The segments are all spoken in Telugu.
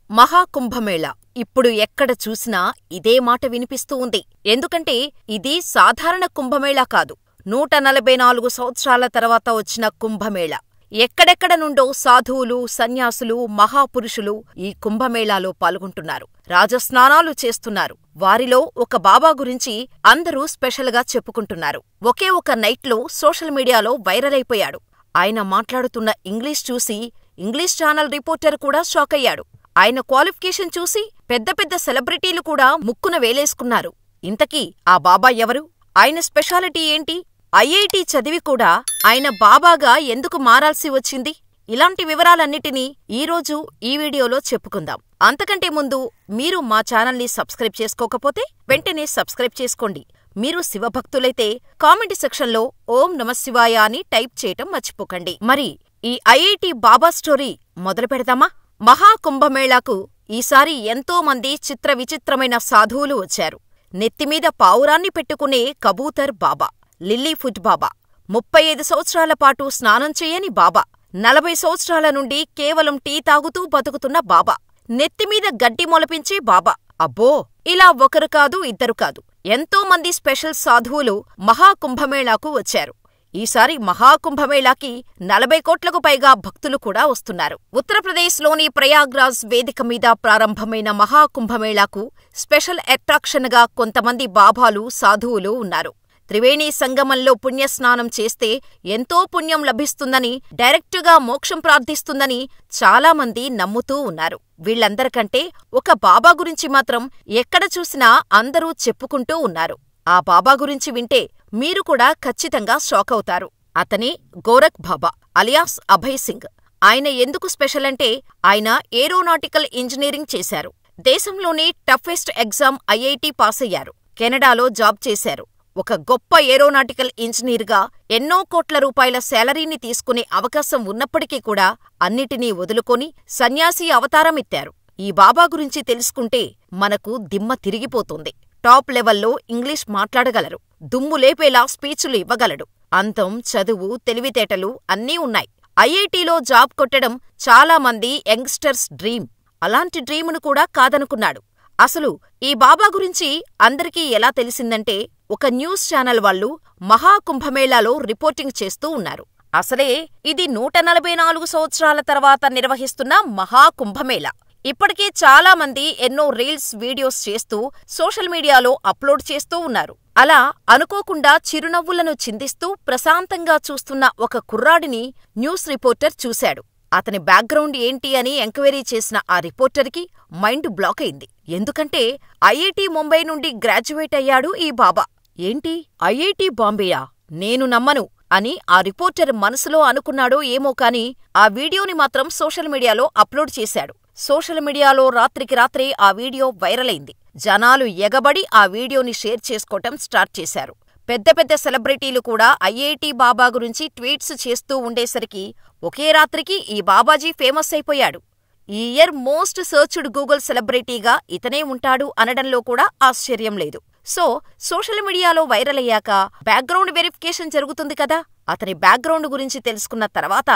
మహాకుంభమేళా ఇప్పుడు ఎక్కడ చూసినా ఇదే మాట వినిపిస్తూ ఉంది. ఎందుకంటే ఇది సాధారణ కుంభమేళా కాదు. 144 సంవత్సరాల తర్వాత వచ్చిన కుంభమేళా. ఎక్కడెక్కడ నుండో సాధువులు, సన్యాసులు, మహాపురుషులు ఈ కుంభమేళాలో పాల్గొంటున్నారు. రాజస్నానాలు చేస్తున్నారు. వారిలో ఒక బాబా గురించి అందరూ స్పెషల్గా చెప్పుకుంటున్నారు. ఒకే ఒక నైట్లో సోషల్ మీడియాలో వైరల్ అయిపోయాడు. ఆయన మాట్లాడుతున్న ఇంగ్లీష్ చూసి ఇంగ్లీష్ ఛానల్ రిపోర్టర్ కూడా షాకయ్యాడు. ఆయన క్వాలిఫికేషన్ చూసి పెద్ద పెద్ద సెలబ్రిటీలు కూడా ముక్కున వేలేసుకున్నారు. ఇంతకీ ఆ బాబా ఎవరు? ఆయన స్పెషాలిటీ ఏంటి? ఐఐటి చదివి కూడా ఆయన బాబాగా ఎందుకు మారాల్సి వచ్చింది? ఇలాంటి వివరాలన్నిటినీ ఈరోజు ఈ వీడియోలో చెప్పుకుందాం. అంతకంటే ముందు మీరు మా ఛానల్ని సబ్స్క్రైబ్ చేసుకోకపోతే వెంటనే సబ్స్క్రైబ్ చేసుకోండి. మీరు శివభక్తులైతే కామెంట్ సెక్షన్లో ఓం నమఃశివాయ అని టైప్ చేయటం మర్చిపోకండి. మరి ఈ ఐఐటి బాబా స్టోరీ మొదలు పెడదామా? మహాకుంభమేళాకు ఈసారి ఎంతో మంది చిత్ర విచిత్రమైన సాధువులు వచ్చారు. నెత్తిమీద పావురాన్ని పెట్టుకునే కబూతర్ బాబా, లిల్లీఫుట్ బాబా, 35 సంవత్సరాల పాటు స్నానం చేయని బాబా, 40 సంవత్సరాల నుండి కేవలం టీ తాగుతూ బతుకుతున్న బాబా, నెత్తిమీద గడ్డి మొలపించే బాబా. అబ్బో, ఇలా ఒకరు కాదు, ఇద్దరు కాదు, ఎంతో మంది స్పెషల్ సాధువులు మహాకుంభమేళాకు వచ్చారు. ఈసారి మహాకుంభమేళాకి 40 కోట్లకు పైగా భక్తులు కూడా వస్తున్నారు. ఉత్తరప్రదేశ్లోని ప్రయాగ్రాజ్ వేదిక మీద ప్రారంభమైన మహాకుంభమేళాకు స్పెషల్ అట్రాక్షన్గా కొంతమంది బాబాలు, సాధువులు ఉన్నారు. త్రివేణీ సంగమంలో పుణ్యస్నానం చేస్తే ఎంతో పుణ్యం లభిస్తుందని, డైరెక్టుగా మోక్షం ప్రార్థిస్తుందని చాలామంది నమ్ముతూ ఉన్నారు. వీళ్లందరికంటే ఒక బాబా గురించి మాత్రం ఎక్కడ చూసినా అందరూ చెప్పుకుంటూ ఉన్నారు. ఆ బాబా గురించి వింటే మీరు కూడా ఖచ్చితంగా షాకవుతారు. అతనే గోరఖ్ బాబా అలియాస్ అభయ్ సింగ్. ఆయన ఎందుకు స్పెషల్ అంటే ఆయన ఏరోనాటికల్ ఇంజనీరింగ్ చేశారు. దేశంలోనే టఫెస్ట్ ఎగ్జామ్ ఐఐటి పాసయ్యారు. కెనడాలో జాబ్ చేశారు. ఒక గొప్ప ఏరోనాటికల్ ఇంజనీర్గా ఎన్నో కోట్ల రూపాయల శాలరీని తీసుకునే అవకాశం ఉన్నప్పటికీ కూడా అన్నిటినీ వదులుకొని సన్యాసి అవతారమెత్తారు. ఈ బాబా గురించి తెలుసుకుంటే మనకు దిమ్మ తిరిగిపోతుంది. టాప్ లెవెల్లో ఇంగ్లీష్ మాట్లాడగలరు. దుమ్ము లేపేలా స్పీచ్లు ఇవ్వగలడు. అంతం, చదువు, తెలివితేటలు అన్నీ ఉన్నాయి. ఐఐటిలో జాబ్ కొట్టడం చాలా మంది యంగ్స్టర్స్ డ్రీమ్. అలాంటి డ్రీమును కూడా కాదనుకున్నాడు. అసలు ఈ బాబా గురించి అందరికీ ఎలా తెలిసిందంటే ఒక న్యూస్ ఛానల్ వాళ్ళు మహాకుంభమేళాలో రిపోర్టింగ్ చేస్తూ ఉన్నారు. అసలే ఇది 144 సంవత్సరాల తర్వాత నిర్వహిస్తున్న మహాకుంభమేళా. ఇప్పటికే చాలా మంది ఎన్నో రీల్స్, వీడియోస్ చేస్తూ సోషల్ మీడియాలో అప్లోడ్ చేస్తూ ఉన్నారు. అలా అనుకోకుండా చిరునవ్వులను చిందిస్తూ ప్రశాంతంగా చూస్తున్న ఒక కుర్రాడిని న్యూస్ రిపోర్టర్ చూశాడు. అతని బ్యాక్గ్రౌండ్ ఏంటి అని ఎంక్వైరీ చేసిన ఆ రిపోర్టర్కి మైండ్ బ్లాక్ అయింది. ఎందుకంటే ఐఐటి ముంబై నుండి గ్రాడ్యుయేట్ అయ్యాడు ఈ బాబా. ఏంటి, ఐఐటి బాంబేయా? నేను నమ్మను అని ఆ రిపోర్టర్ మనసులో అనుకున్నాడో ఏమో కాని ఆ వీడియోని మాత్రం సోషల్ మీడియాలో అప్లోడ్ చేశాడు. సోషల్ మీడియాలో రాత్రికి రాత్రే ఆ వీడియో వైరల్ అయింది. జనాలు ఎగబడి ఆ వీడియోని షేర్ చేసుకోవటం స్టార్ట్ చేశారు. పెద్ద పెద్ద సెలబ్రిటీలు కూడా ఐఐటి బాబా గురించి ట్వీట్స్ చేస్తూ ఉండేసరికి ఒకే రాత్రికి ఈ బాబాజీ ఫేమస్ అయిపోయాడు. ఈ ఇయర్ మోస్ట్ సర్చ్డ్ గూగుల్ సెలబ్రిటీగా ఇతనే ఉంటాడు అనడంలో కూడా ఆశ్చర్యం లేదు. సో సోషల్ మీడియాలో వైరల్ అయ్యాక బ్యాక్గ్రౌండ్ వెరిఫికేషన్ జరుగుతుంది కదా. అతని బ్యాక్గ్రౌండ్ గురించి తెలుసుకున్న తర్వాత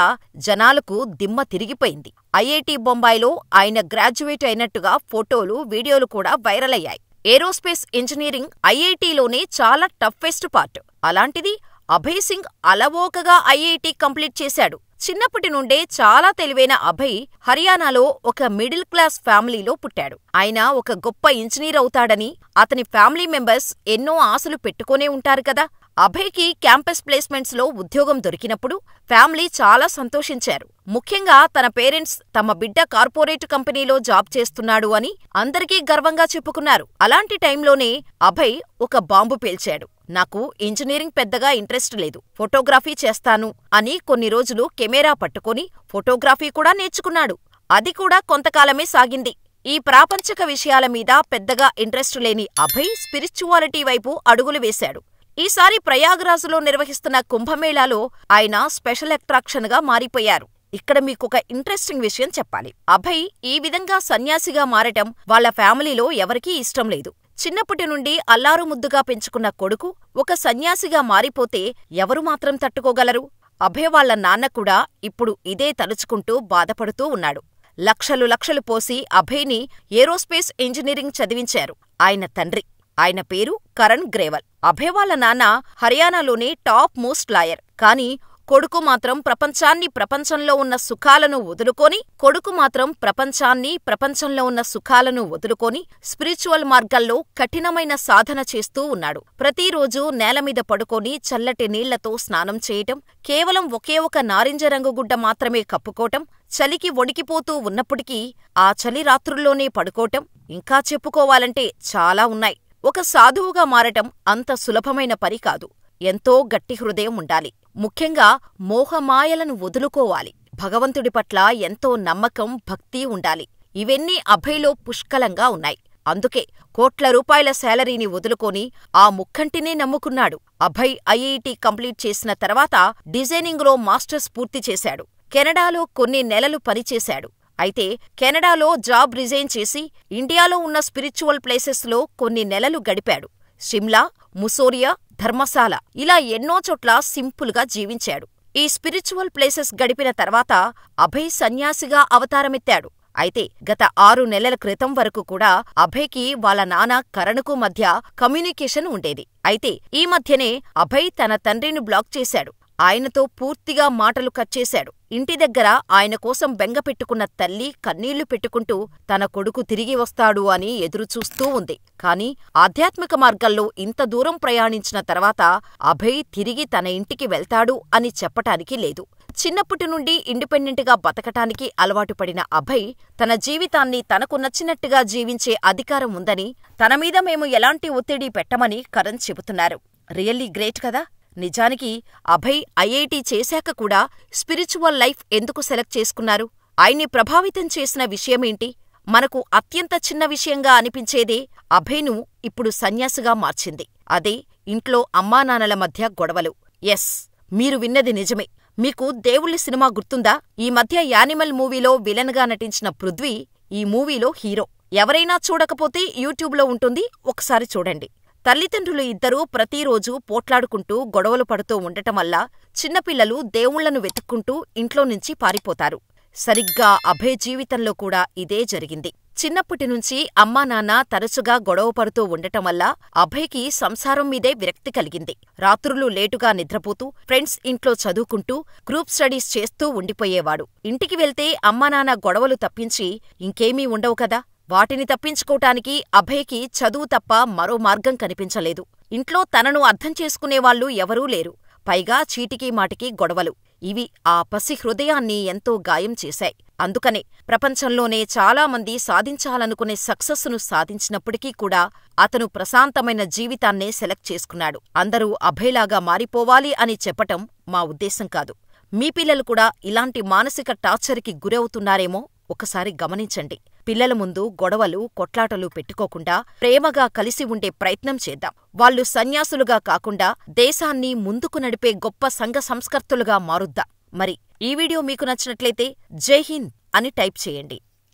జనాలకు దిమ్మ తిరిగిపోయింది. ఐఐటి బొంబాయిలో ఆయన గ్రాడ్యుయేట్ అయినట్టుగా ఫోటోలు, వీడియోలు కూడా వైరల్ అయ్యాయి. ఏరోస్పేస్ ఇంజనీరింగ్ ఐఐటిలోనే చాలా టఫెస్ట్ పార్ట్. అలాంటిది అభయ్ సింగ్ అలవోకగా ఐఐటి కంప్లీట్ చేశాడు. చిన్నప్పటి నుండే చాలా తెలివైన అభయ్ హర్యానాలో ఒక మిడిల్ క్లాస్ ఫ్యామిలీలో పుట్టాడు. ఆయన ఒక గొప్ప ఇంజనీర్ అవుతాడని అతని ఫ్యామిలీ మెంబర్స్ ఎన్నో ఆశలు పెట్టుకునే ఉంటారు కదా. అభయ్కి క్యాంపస్ ప్లేస్మెంట్స్లో ఉద్యోగం దొరికినప్పుడు ఫ్యామిలీ చాలా సంతోషించారు. ముఖ్యంగా తన పేరెంట్స్ తమ బిడ్డ కార్పొరేట్ కంపెనీలో జాబ్ చేస్తున్నాడు అని అందరికీ గర్వంగా చెప్పుకున్నారు. అలాంటి టైంలోనే అభయ్ ఒక బాంబు పేల్చాడు. నాకు ఇంజనీరింగ్ పెద్దగా ఇంట్రెస్ట్ లేదు, ఫోటోగ్రఫీ చేస్తాను అని కొన్ని రోజులు కెమెరా పట్టుకుని ఫోటోగ్రఫీ కూడా నేర్చుకున్నాడు. అది కూడా కొంతకాలమే సాగింది. ఈ ప్రాపంచిక విషయాల మీద పెద్దగా ఇంట్రెస్ట్ లేని అభయ్ స్పిరిచువాలిటీ వైపు అడుగులు వేశాడు. ఈసారి ప్రయాగ్రాజ్లో నిర్వహిస్తున్న కుంభమేళాలో ఆయన స్పెషల్ అట్రాక్షన్గా మారిపోయారు. ఇక్కడ మీకొక ఇంట్రెస్టింగ్ విషయం చెప్పాలి. అభయ్ ఈ విధంగా సన్యాసిగా మారటం వాళ్ళ ఫ్యామిలీలో ఎవరికీ ఇష్టం లేదు. చిన్నప్పటి నుండి అల్లారుముద్దుగా పెంచుకున్న కొడుకు ఒక సన్యాసిగా మారిపోతే ఎవరు మాత్రం తట్టుకోగలరు? అభయ్ వాళ్ళ నాన్న కూడా ఇప్పుడు ఇదే తలుచుకుంటూ బాధపడుతూ ఉన్నాడు. లక్షలు లక్షలు పోసి అభయ్ని ఏరోస్పేస్ ఇంజనీరింగ్ చదివించారు ఆయన తండ్రి. ఆయన పేరు కరణ్ గ్రేవల్. అభయ్ వాళ్ళ నాన్న హర్యానాలోని టాప్ మోస్ట్ లాయర్. కానీ కొడుకు మాత్రం ప్రపంచంలో ఉన్న సుఖాలను వదులుకొని స్పిరిచువల్ మార్గాల్లో కఠినమైన సాధన చేస్తూ ఉన్నాడు. ప్రతిరోజూ నేలమీద పడుకొని చల్లటి నీళ్లతో స్నానం చేయటం, కేవలం ఒకే ఒక నారింజ రంగు గుడ్డ మాత్రమే కప్పుకోవటం, చలికి వణికిపోతూ ఉన్నప్పటికీ ఆ చలి రాత్రుల్లోనే పడుకోవటం, ఇంకా చెప్పుకోవాలంటే చాలా ఉన్నాయి. ఒక సాధువుగా మారటం అంత సులభమైన పని కాదు. ఎంతో గట్టి హృదయం ఉండాలి. ముఖ్యంగా మోహమాయలను వదులుకోవాలి. భగవంతుడి పట్ల ఎంతో నమ్మకం, భక్తి ఉండాలి. ఇవన్నీ అభయ్లో పుష్కలంగా ఉన్నాయి. అందుకే కోట్ల రూపాయల శాలరీని వదులుకొని ఆ ముక్కంటినే నమ్ముకున్నాడు. అభయ్ ఐఐటి కంప్లీట్ చేసిన తర్వాత డిజైనింగ్లో మాస్టర్స్ పూర్తి చేశాడు. కెనడాలో కొన్ని నెలలు పనిచేశాడు. అయితే కెనడాలో జాబ్ రిజైన్ చేసి ఇండియాలో ఉన్న స్పిరిచువల్ ప్లేసెస్లో కొన్ని నెలలు గడిపాడు. షిమ్లా, ముసోరియా, ధర్మశాల ఇలా ఎన్నో చోట్ల సింపుల్గా జీవించాడు. ఈ స్పిరిచువల్ ప్లేసెస్ గడిపిన తర్వాత అభయ్ సన్యాసిగా అవతారమెత్తాడు. అయితే గత 6 నెలల క్రితం వరకు కూడా అభయ్కి వాళ్ళ నాన్న కరణ్కు మధ్య కమ్యూనికేషన్ ఉండేది. అయితే ఈ మధ్యనే అభయ్ తన తండ్రిని బ్లాక్ చేశాడు. ఆయనతో పూర్తిగా మాటలు కట్ చేశాడు. ఇంటి దగ్గర ఆయన కోసం బెంగపెట్టుకున్న తల్లి కన్నీళ్లు పెట్టుకుంటూ తన కొడుకు తిరిగి వస్తాడు అని ఎదురుచూస్తూ ఉంది. కాని ఆధ్యాత్మిక మార్గంలో ఇంత దూరం ప్రయాణించిన తర్వాత అభయ్ తిరిగి తన ఇంటికి వెళ్తాడు అని చెప్పటానికి లేదు. చిన్నప్పటి నుండి ఇండిపెండెంట్గా బతకటానికి అలవాటు పడిన అభయ్ తన జీవితాన్ని తనకు నచ్చినట్టుగా జీవించే అధికారం ఉందని, తనమీద మేము ఎలాంటి ఒత్తిడి పెట్టమని కరణ్ చెబుతున్నారు. రియల్లీ గ్రేట్ కదా. నిజానికి అభయ్ ఐఐటి చేశాక కూడా స్పిరిచువల్ లైఫ్ ఎందుకు సెలెక్ట్ చేసుకున్నారు? ఆయన్ని ప్రభావితం చేసిన విషయమేంటి? మనకు అత్యంత చిన్న విషయంగా అనిపించేదే అభయ్ను ఇప్పుడు సన్యాసిగా మార్చింది. అదే ఇంట్లో అమ్మానాన్నల మధ్య గొడవలు. ఎస్, మీరు విన్నది నిజమే. మీకు దేవుళ్ళ సినిమా గుర్తుందా? ఈ మధ్య యానిమల్ మూవీలో విలన్గా నటించిన పృథ్వీ ఈ మూవీలో హీరో. ఎవరైనా చూడకపోతే యూట్యూబ్లో ఉంటుంది, ఒకసారి చూడండి. తల్లిదండ్రులు ఇద్దరూ ప్రతిరోజూ పోట్లాడుకుంటూ గొడవలు పడుతూ ఉండటం వల్ల చిన్నపిల్లలు దేవుళ్లను వెతుక్కుంటూ ఇంట్లోనుంచి పారిపోతారు. సరిగ్గా అభయ్ జీవితంలో కూడా ఇదే జరిగింది. చిన్నప్పటినుంచి అమ్మానాన్న తరచుగా గొడవ పడుతూ ఉండటం వల్ల అభయ్కి సంసారం మీదే విరక్తి కలిగింది. రాత్రులు లేటుగా నిద్రపోతూ, ఫ్రెండ్స్ ఇంట్లో చదువుకుంటూ, గ్రూప్ స్టడీస్ చేస్తూ ఉండిపోయేవాడు. ఇంటికి వెళ్తే అమ్మానాన్న గొడవలు తప్పించి ఇంకేమీ ఉండవు కదా. వాటిని తప్పించుకోటానికి అభయ్కి చదువు తప్ప మరో మార్గం కనిపించలేదు. ఇంట్లో తనను అర్థం చేసుకునేవాళ్లు ఎవరూ లేరు. పైగా చీటికీ మాటికీ గొడవలు. ఇవి ఆ పసి హృదయాన్ని ఎంతో గాయం చేశాయి. అందుకనే ప్రపంచంలోనే చాలామంది సాధించాలనుకునే సక్సెస్ను సాధించినప్పటికీ కూడా అతను ప్రశాంతమైన జీవితాన్నే సెలెక్ట్ చేసుకున్నాడు. అందరూ అభయ్లాగా మారిపోవాలి అని చెప్పటం మా ఉద్దేశం కాదు. మీ పిల్లలు కూడా ఇలాంటి మానసిక టార్చర్కి గురవుతున్నారేమో ఒకసారి గమనించండి. పిల్లల ముందు గొడవలు, కొట్లాటలు పెట్టుకోకుండా ప్రేమగా కలిసి ఉండే ప్రయత్నం చేద్దాం. వాళ్ళు సన్యాసులుగా కాకుండా దేశాన్ని ముందుకు నడిపే గొప్ప సంఘ సంస్కర్తలుగా మారుద్దాం. మరి ఈ వీడియో మీకు నచ్చినట్లయితే జై హింద్ అని టైప్ చేయండి.